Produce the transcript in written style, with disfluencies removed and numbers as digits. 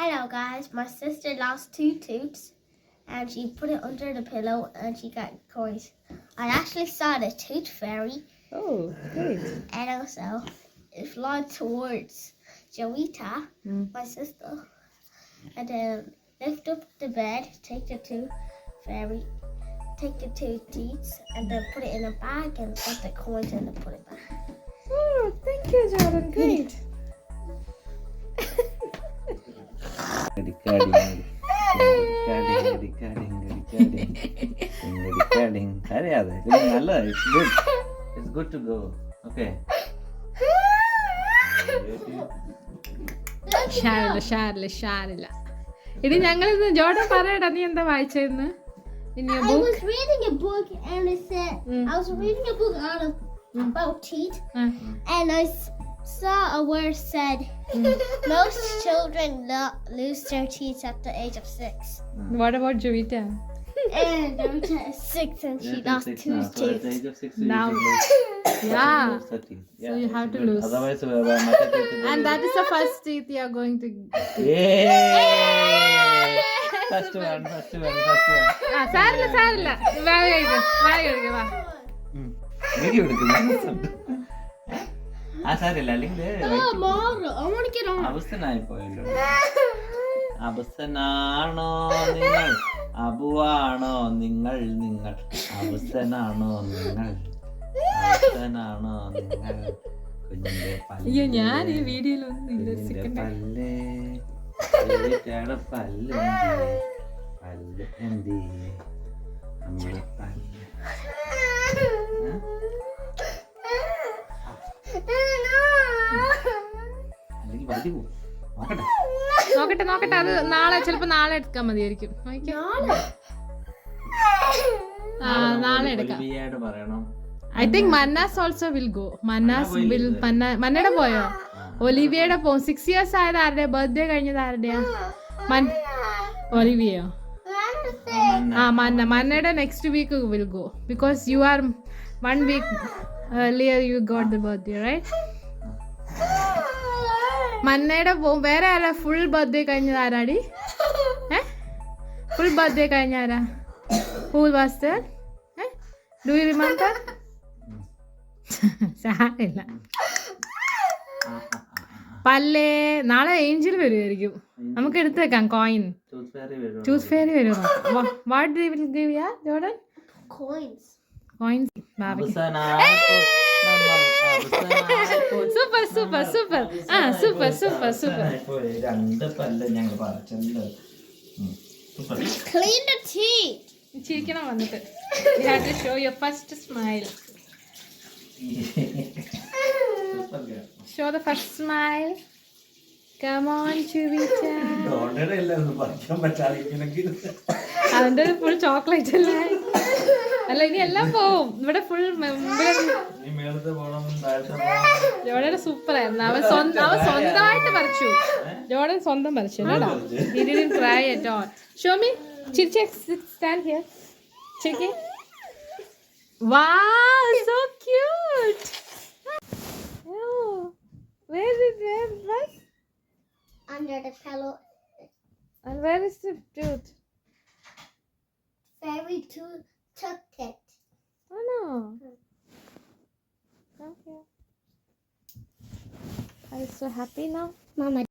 Hello guys, my sister lost 2 tooths and she put it under the pillow and she got coins. I actually saw the tooth fairy. Oh, great. And also it flew towards Joita, my sister. And then lift up the bed, take the tooth fairy, take the 2 teeth and then put it in a bag and put the coins in and put it back. Oh, thank you, Jordan. Great. It's good to go. Okay. ഷാരില്ല ഇനി ഞങ്ങൾ ഇന്ന് Jordan പറയടാ നീ എന്താ വായിച്ചെന്ന് I was reading a book and it said I was reading a book about teeth and I saw a word said most children lose their teeth at the age of 6. What about Jovita? And Jovita is 6 and she lost 2 At the age teeth. of 6, Now, yeah. So you have to lose. Otherwise, And that is the first teeth you are going to. Yay! First one. സാരില്ല വാ video എടുക്കുന്നു. ആ സാരില്ല അല്ലെങ്കിൽ I want to get on. അവസ്ഥനായി പോയല്ലോ. അവസ്ഥനാണോ നിങ്ങൾ, അബുവാണോ നിങ്ങൾ, അവസ്ഥനാണോ നിങ്ങൾ, അവസ്ഥനാണോ നിങ്ങൾ, കുഞ്ഞിന്റെ അയ്യോ ഞാൻ ഈ വീഡിയോയിലൊന്നും ഇല്ല പല്ല് പല്ല് എന്തി നമ്മുടെ പല്ല് അല്ലെങ്കിൽ വണ്ടി പോകും. നോക്കട്ടെ അത് ചിലപ്പോ നാളെ എടുക്കാൻ മതിയായിരിക്കും. നാളെ എടുക്കാം. പറയണം. I think Mannas also will go. മന്നയുടെ പോയോ? ഒലിവിയയുടെ പോകും. 6 years ആയത് ആരുടെയാ? ബർത്ത്ഡേ കഴിഞ്ഞത് ആരുടെയാ? ഒലിവിയോ? മന്നയുടെ next week will go because you are 1 week earlier you got the birthday, right? മന്നയുടെ പോവും. വേറെ ആരാ ഫുൾ ബർത്ത്ഡേ കഴിഞ്ഞത് ആരാടി? ഫുൾ ബർത്ത്ഡേ കഴിഞ്ഞ ആരാ? Who was there? Do you remember? സാരില്ല. പല്ലേ നാളെ ഏഞ്ചൽ വരുമായിരിക്കും. നമുക്ക് എടുത്ത് വെക്കാം കോയിൻ. ടൂത്ത് ഫെയറി വരുമോ? What they will give yeah Jordan? Coins. Super രണ്ട് പല്ല് ഞങ്ങൾ പറിച്ചല്ലോ. Clean the teeth. ചിരിക്കണം വന്നിട്ട്. You have to show your first smile. Show the first smile. Come on, Jovita. അതിന്റെ ഫുൾ ചോക്ലേറ്റ് അല്ലേ? അല്ല ഇനി എല്ലാം പോവും. ഇവിടെ ഫുൾ ജോർഡൻ സൂപ്പർ ആയിരുന്നു. അവൻ സ്വന്തമായിട്ട് പറിച്ചു. ജോർഡൻ സ്വന്തം പറിച്ചു. He didn't try at all. Show me. Chichi, stand here. Chichi. Wow, so cute. Oh, where was? Under the pillow. And where is the tooth? Fairy tooth took it. Oh no. Okay. Are you so happy now? Mama.